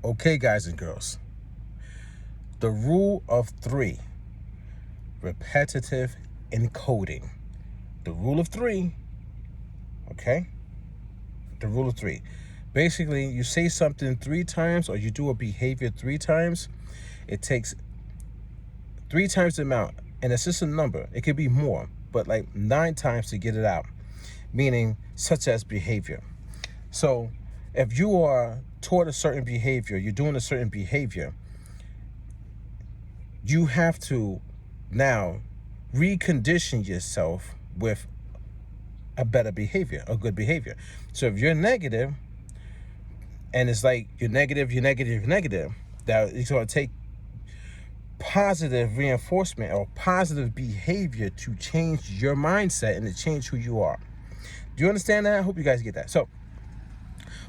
Okay, guys and girls, the rule of three, repetitive encoding. The rule of three, okay? The rule of three. Basically, you say something 3 times or you do a behavior 3 times, it takes 3 times the amount, and it's just a number. It could be more, but like 9 times to get it out, meaning such as behavior. So if you are taught a certain behavior, you're doing a certain behavior, you have to now recondition yourself with a better behavior, a good behavior. So if you're negative, and it's like you're negative, that it's going to take positive reinforcement or positive behavior to change your mindset and to change who you are. Do you understand that? I hope you guys get that. So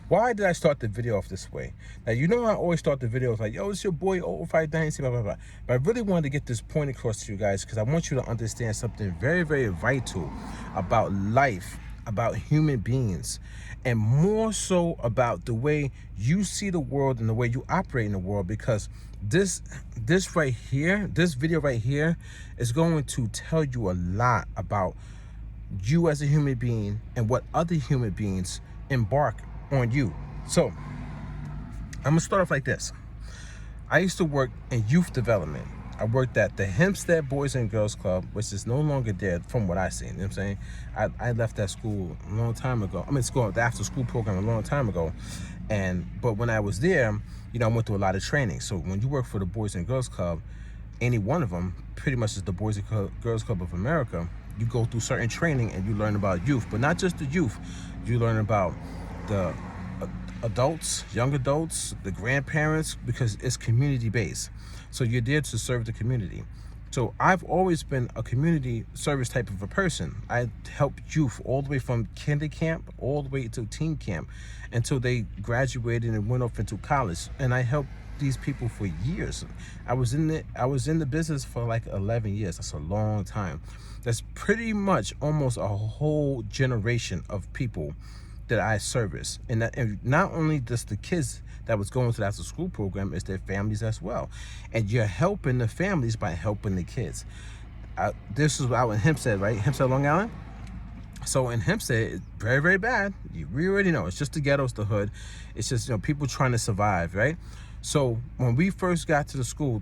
why did I start the video off this way? Now, you know I always start the videos like, yo, it's your boy, 005 Dynasty, blah, blah, blah. But I really wanted to get this point across to you guys because I want you to understand something very, very vital about life, about human beings, and more so about the way you see the world and the way you operate in the world, because this right here, this video right here is going to tell you a lot about you as a human being and what other human beings embark on you. So I'm gonna start off like this. I used to work in youth development. I worked at the Hempstead Boys and Girls Club, which is no longer there from what I've seen. You know what I'm saying? I left that school a long time ago. I mean, the after school program a long time ago. But when I was there, you know, I went through a lot of training. So when you work for the Boys and Girls Club, any one of them pretty much is the Boys and Girls Club of America. You go through certain training and you learn about youth, but not just the youth. You learn about the adults, young adults, the grandparents, because it's community based. So you're there to serve the community. So I've always been a community service type of a person. I helped youth all the way from kinder camp all the way to teen camp until they graduated and went off into college. And I helped these people for years. I was in the business for like 11 years. That's a long time. That's pretty much almost a whole generation of people that I service. And not only just the kids that was going to the after school program, it's their families as well. And you're helping the families by helping the kids. This is out in Hempstead, right? Hempstead, Long Island. So in Hempstead, it's very, very bad. We already know. It's just the ghetto, it's the hood. It's just, you know, people trying to survive, right? So when we first got to the school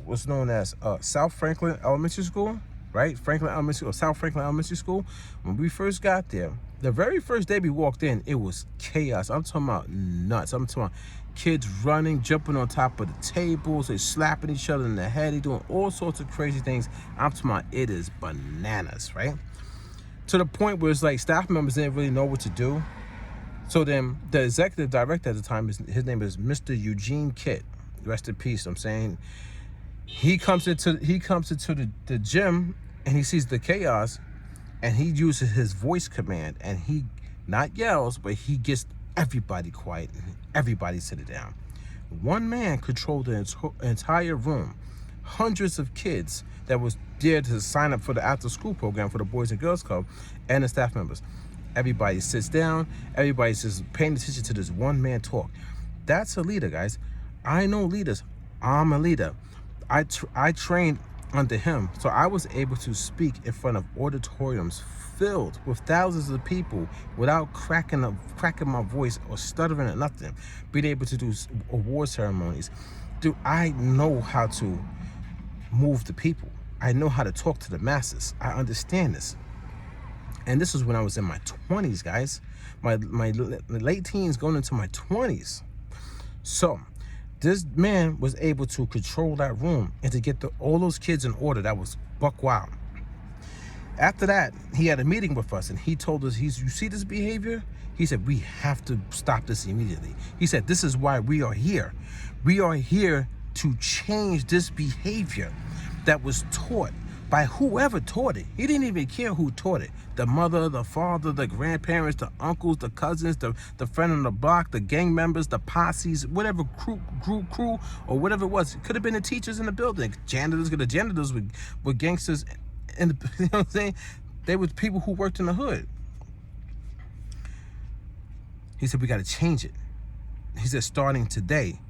was known as South Franklin Elementary School, right? Franklin Elementary or South Franklin Elementary School. When we first got there, the very first day we walked in, it was chaos. I'm talking about nuts. I'm talking about kids running, jumping on top of the tables, they slapping each other in the head, they doing all sorts of crazy things. I'm talking about it is bananas, right? To the point where it's like staff members didn't really know what to do. So then the executive director at the time, his name is Mr. Eugene Kitt. Rest in peace. I'm saying he comes into the gym and he sees the chaos and he uses his voice command and he not yells, but he gets everybody quiet and everybody sit it down. One man controlled the entire room. Hundreds of kids that was there to sign up for the after school program for the Boys and Girls Club and the staff members. Everybody sits down. Everybody's just paying attention to this one man talk. That's a leader, guys. I know leaders. I'm a leader. I trained under him, so I was able to speak in front of auditoriums filled with thousands of people without cracking my voice or stuttering or nothing. Being able to do award ceremonies. Dude, I know how to move the people. I know how to talk to the masses. I understand this. And this was when I was in my 20s, guys. My late teens going into my 20s. So this man was able to control that room and to get all those kids in order. That was buck wild. After that, he had a meeting with us and he told us, you see this behavior? He said, we have to stop this immediately. He said, this is why we are here. We are here to change this behavior that was taught by whoever taught it. He didn't even care who taught it. The mother, the father, the grandparents, the uncles, the cousins, the friend on the block, the gang members, the posses, whatever crew, or whatever it was. It could have been the teachers in the building. The janitors were gangsters. You know what I'm saying? They were people who worked in the hood. He said, we got to change it. He said, starting today,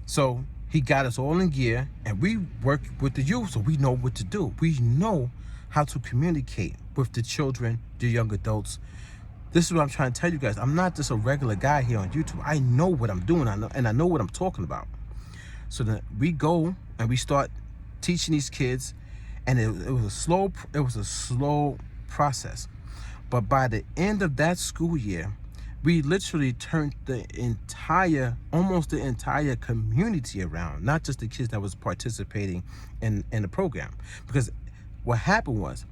So he got us all in gear, and we work with the youth, so we know what to do. We know how to communicate with the children, the young adults. This is what I'm trying to tell you guys. I'm not just a regular guy here on YouTube. I know what I'm doing, I know what I'm talking about. So then we go and we start teaching these kids, and it was a slow process. But by the end of that school year, we literally turned almost the entire community around, not just the kids that was participating in the program. Because what happened was,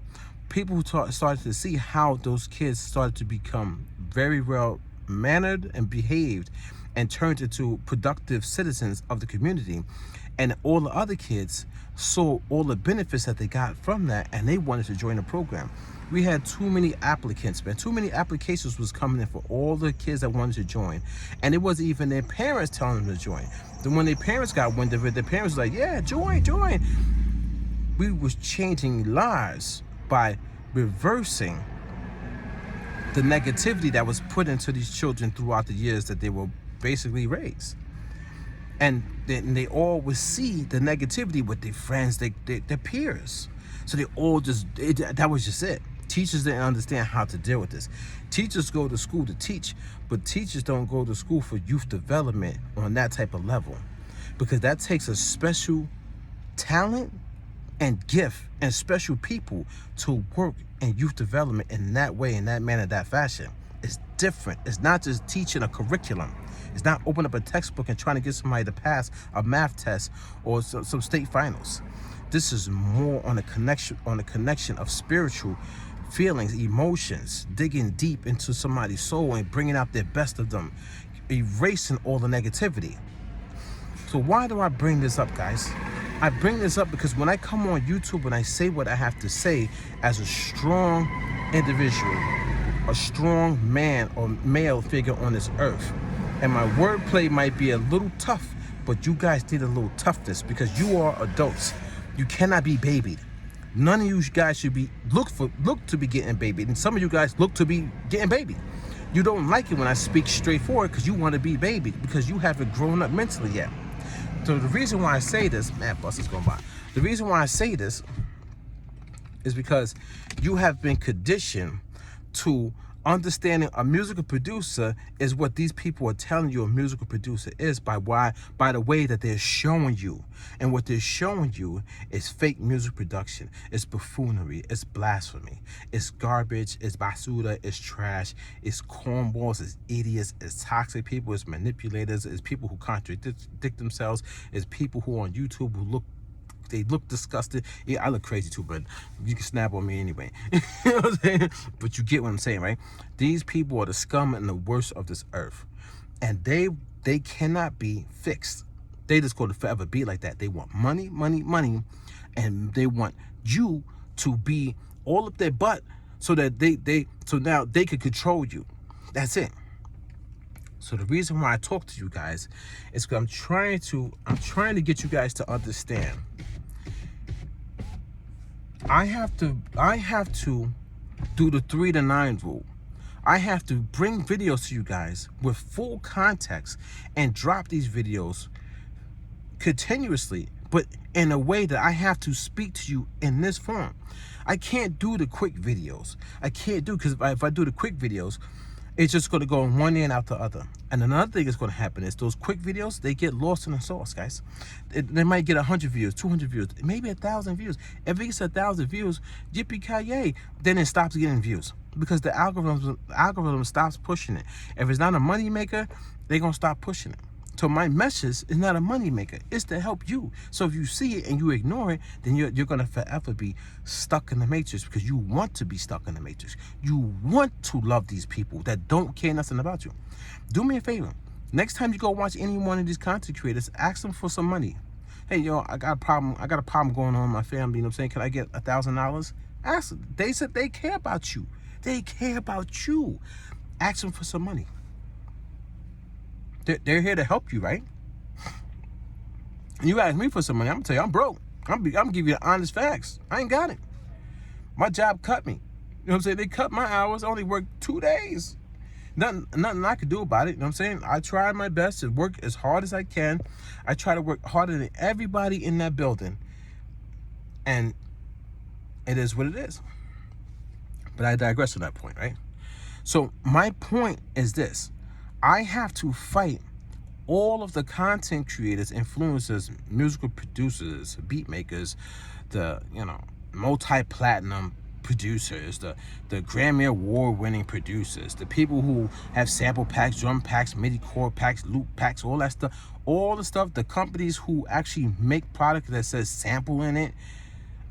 people who started to see how those kids started to become very well mannered and behaved and turned into productive citizens of the community. And all the other kids saw all the benefits that they got from that, and they wanted to join the program. We had too many applicants, man. Too many applications was coming in for all the kids that wanted to join. And it wasn't even their parents telling them to join. Then when their parents got wind of it, their parents were like, yeah, join. We was changing lives by reversing the negativity that was put into these children throughout the years that they were basically raised. And then they all would see the negativity with their friends, their peers. So they all that was just it. Teachers didn't understand how to deal with this. Teachers go to school to teach, but teachers don't go to school for youth development on that type of level, because that takes a special talent and gift and special people to work in youth development in that way, in that manner, that fashion. It's different. It's not just teaching a curriculum. It's not opening up a textbook and trying to get somebody to pass a math test or some state finals. This is more on a connection of spiritual feelings, emotions, digging deep into somebody's soul and bringing out their best of them, erasing all the negativity. So why do I bring this up, guys? I bring this up because when I come on YouTube and I say what I have to say as a strong individual, a strong man or male figure on this earth, and my wordplay might be a little tough, but you guys need a little toughness because you are adults. You cannot be babied. None of you guys should be look to be getting babied, and some of you guys look to be getting babied. You don't like it when I speak straightforward because you want to be babied because you haven't grown up mentally yet. So the reason why I say this, man, bus is going by. The reason why I say this is because you have been conditioned to understanding a musical producer is what these people are telling you a musical producer is by the way that they're showing you. And what they're showing you is fake music production. It's buffoonery. It's blasphemy. It's garbage. It's basura. It's trash. It's cornballs. It's idiots. It's toxic people. It's manipulators. It's people who contradict themselves. It's people who are on YouTube who look disgusted. Yeah, I look crazy too, but you can snap on me anyway. You know what I'm saying? But you get what I'm saying, right? These people are the scum and the worst of this earth, and they cannot be fixed. They just go to forever be like that. They want money, and they want you to be all up their butt so that so now they can control you. That's it. So the reason why I talk to you guys is because I'm trying to get you guys to understand. I have to do the 3 to 9 rule. I have to bring videos to you guys with full context and drop these videos continuously, but in a way that I have to speak to you in this form. I can't do the quick videos. I can't do, because if I do the quick videos, it's just going to go in one ear and out the other. And another thing that's going to happen is those quick videos, they get lost in the sauce, guys. They might get 100 views, 200 views, maybe 1,000 views. If it gets 1,000 views, yippee-ki-yay, then it stops getting views because the algorithm stops pushing it. If it's not a money maker, they're going to stop pushing it. So my message is not a money maker. It's to help you. So if you see it and you ignore it, then you're going to forever be stuck in the matrix because you want to be stuck in the matrix. You want to love these people that don't care nothing about you. Do me a favor. Next time you go watch any one of these content creators, ask them for some money. Hey, yo, I got a problem going on in my family. You know what I'm saying? Can I get $1,000? Ask them. They said they care about you. They care about you. Ask them for some money. They're here to help you, right? And you ask me for some money, I'm gonna tell you I'm broke. I'm gonna give you the honest facts. I ain't got it. My job cut me. You know what I'm saying? They cut my hours. I only worked 2 days. Nothing I could do about it. You know what I'm saying? I try my best to work as hard as I can. I try to work harder than everybody in that building. And it is what it is. But I digress on that point, right? So my point is this. I have to fight all of the content creators, influencers, musical producers, beat makers, the, multi-platinum producers, the Grammy Award winning producers, the people who have sample packs, drum packs, MIDI chord packs, loop packs, all that stuff, all the stuff, the companies who actually make product that says sample in it,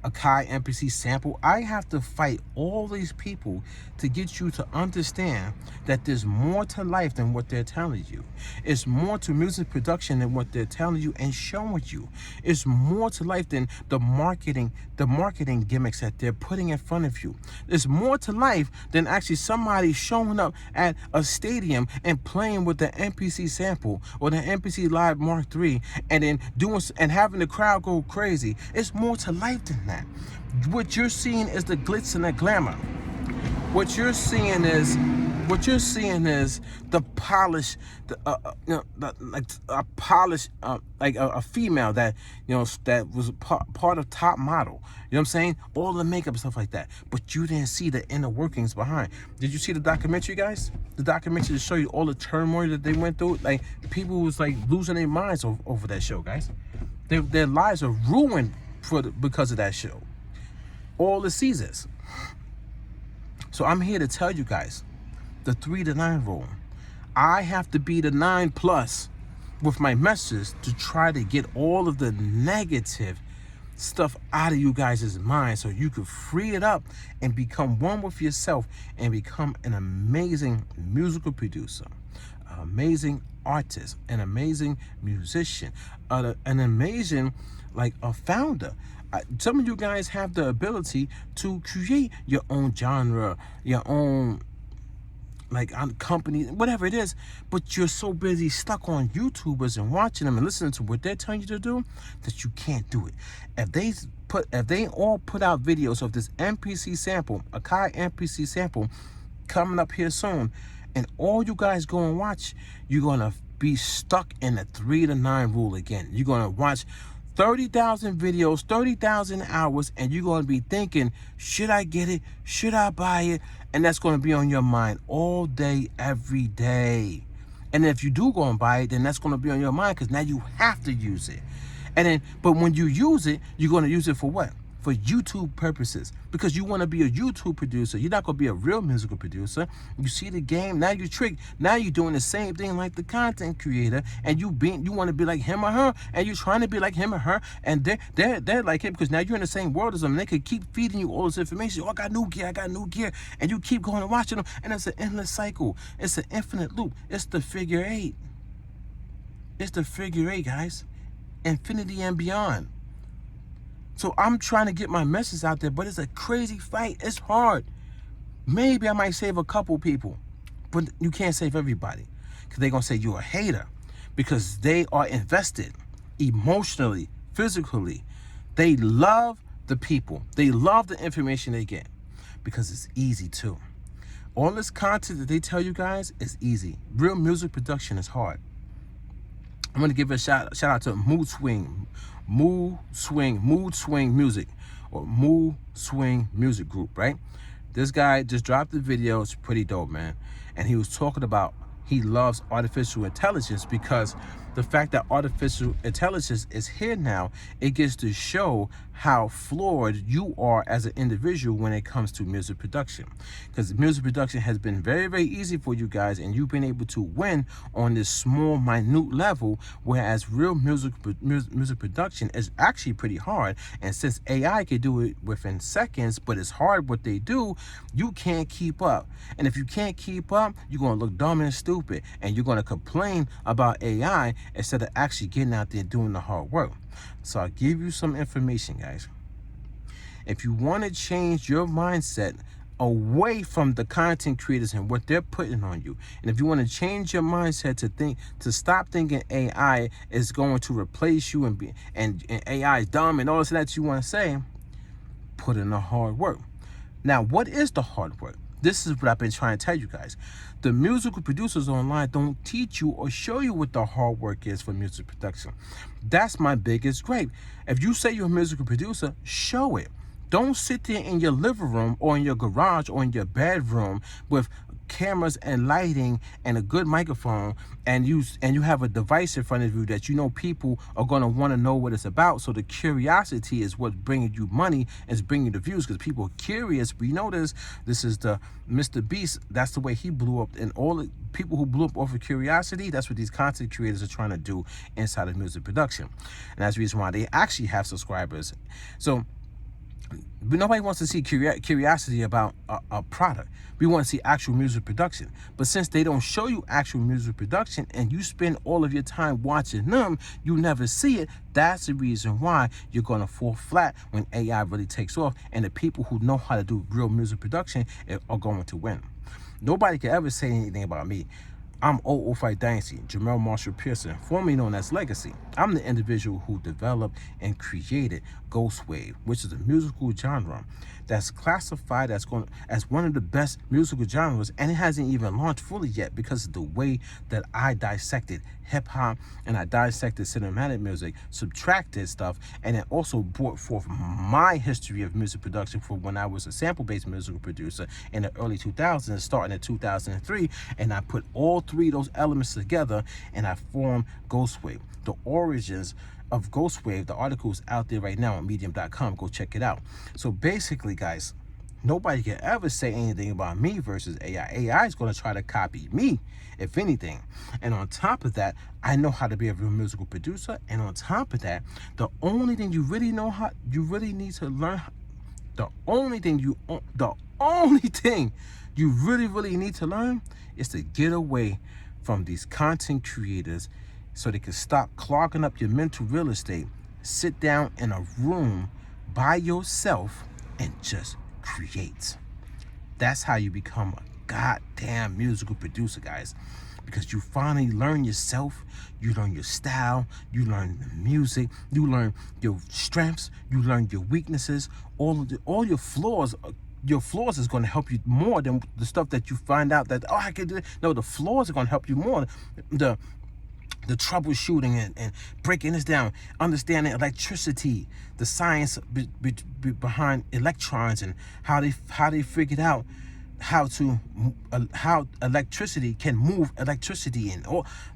Akai MPC Sample. I have to fight all these people to get you to understand that there's more to life than what they're telling you. It's more to music production than what they're telling you and showing you. It's more to life than the marketing gimmicks that they're putting in front of you. It's more to life than actually somebody showing up at a stadium and playing with the MPC Sample or the MPC Live Mark III and then having the crowd go crazy. It's more to life than that. What you're seeing is the glitz and the glamour. What you're seeing is the polish, like a female that that was part of Top Model. You know what I'm saying? All the makeup and stuff like that. But you didn't see the inner workings behind. Did you see the documentary, guys? The documentary to show you all the turmoil that they went through. Like, people was like losing their minds over that show, guys. Their lives are ruined because of that show. All the seasons. So I'm here to tell you guys the 3 to 9 rule. I have to be the 9+ with my message to try to get all of the negative stuff out of you guys' mind so you could free it up and become one with yourself and become an amazing musical producer, an amazing artist, an amazing musician, an amazing a founder. Some of you guys have the ability to create your own genre, your own company, whatever it is, but you're so busy stuck on YouTubers and watching them and listening to what they're telling you to do that you can't do it. If they all put out videos of this MPC Sample, Akai MPC Sample, coming up here soon, and all you guys go and watch, you're gonna be stuck in the 3 to 9 rule again. You're gonna watch 30,000 videos, 30,000 hours, and you're going to be thinking, should I get it? Should I buy it? And that's going to be on your mind all day, every day. And if you do go and buy it, then that's going to be on your mind because now you have to use it. And then, but when you use it, you're going to use it for what? For YouTube purposes, because you want to be a YouTube producer. You're not going to be a real musical producer. You see the game, now you trick. Now you're doing the same thing like the content creator, and you want to be like him or her, and you're trying to be like him or her, and they're like him because now you're in the same world as them. And they could keep feeding you all this information. Oh, I got new gear, and you keep going and watching them, and it's an endless cycle. It's an infinite loop. It's the figure 8. It's the figure 8, guys. Infinity and beyond. So I'm trying to get my message out there, but it's a crazy fight. It's hard. Maybe I might save a couple people, but you can't save everybody because they're going to say you're a hater because they are invested emotionally, physically. They love the people. They love the information they get because it's easy too. All this content that they tell you guys is easy. Real music production is hard. I'm going to give a shout out to Mood Swing Music, or Mood Swing Music Group, right? This guy just dropped the video. It's pretty dope, man. And he was talking about he loves artificial intelligence because the fact that artificial intelligence is here now, it gets to show how flawed you are as an individual when it comes to music production. Because music production has been very, very easy for you guys, and you've been able to win on this small, minute level, whereas real music production is actually pretty hard. And since AI can do it within seconds, but it's hard what they do, you can't keep up. And if you can't keep up, you're going to look dumb and stupid, and you're going to complain about AI instead of actually getting out there and doing the hard work. So I'll give you some information, guys. If you want to change your mindset away from the content creators and what they're putting on you, and if you want to change your mindset to stop thinking AI is going to replace you and AI is dumb and all this that you want to say, put in the hard work. Now, what is the hard work? This is what I've been trying to tell you guys. The musical producers online don't teach you or show you what the hard work is for music production. That's my biggest gripe. If you say you're a musical producer, show it. Don't sit there in your living room or in your garage or in your bedroom with cameras and lighting and a good microphone, and you have a device in front of you that you know people are going to want to know what it's about. So the curiosity is what's bringing you money, is bringing the views, because people are curious. We know this is the Mr. Beast. That's the way he blew up, and all the people who blew up off of curiosity, that's what these content creators are trying to do inside of music production. And that's the reason why they actually have subscribers. So but nobody wants to see curiosity about a product. We want to see actual music production. But since they don't show you actual music production and you spend all of your time watching them, you never see it. That's the reason why you're going to fall flat when AI really takes off, and the people who know how to do real music production are going to win. Nobody can ever say anything about me. I'm 005 Dynasty, Jamel Marshall Pearson, formerly known as Legacy. I'm the individual who developed and created Ghost Wav, which is a musical genre that's classified as one of the best musical genres, and it hasn't even launched fully yet because of the way that I dissected hip-hop and I dissected cinematic music, subtracted stuff, and it also brought forth my history of music production for when I was a sample-based musical producer in the early 2000s, starting in 2003, and I put all three of those elements together and I formed Ghost Wav. The origins of Ghost Wav, the article is out there right now on medium.com. Go check it out. So basically, guys, nobody can ever say anything about me versus AI. AI is going to try to copy me, if anything. And on top of that, I know how to be a real musical producer. And on top of that, the only thing you really need to learn, the only thing you really need to learn is to get away from these content creators so they can stop clogging up your mental real estate. Sit down in a room by yourself and just create. That's how you become a goddamn musical producer, guys. Because you finally learn yourself, you learn your style, you learn the music, you learn your strengths, you learn your weaknesses, all your flaws. Your flaws is going to help you more than the stuff that you find out that, oh, I can do it. No, the flaws are going to help you more. The troubleshooting and breaking this down, understanding electricity, the science behind electrons, and how they figured out how electricity can move electricity. And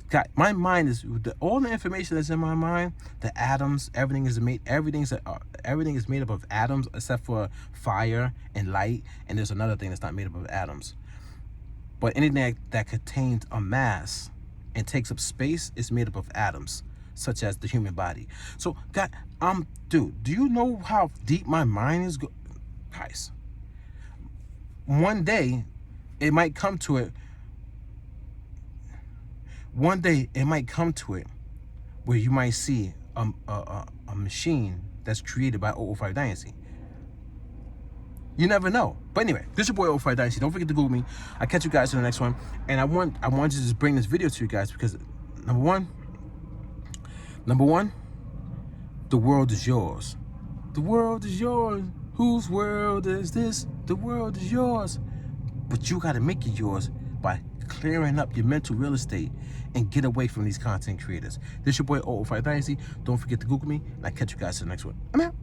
God, my mind is all the information that's in my mind. The atoms, everything is made up of atoms except for fire and light. And there's another thing that's not made up of atoms. But anything that contains a mass and takes up space is made up of atoms, such as the human body. So, God, dude, do you know how deep my mind is? Guys, one day it might come to it. One day it might come to it where you might see a machine that's created by 005 Dynasty. You never know. But anyway, this is your boy 005 Dynasty. Don't forget to Google me. I'll catch you guys in the next one. And I want to just bring this video to you guys because number one, the world is yours. The world is yours. Whose world is this? The world is yours. But you got to make it yours by clearing up your mental real estate and get away from these content creators. This is your boy 005 Dynasty. Don't forget to Google me, and I'll catch you guys in the next one. I'm out.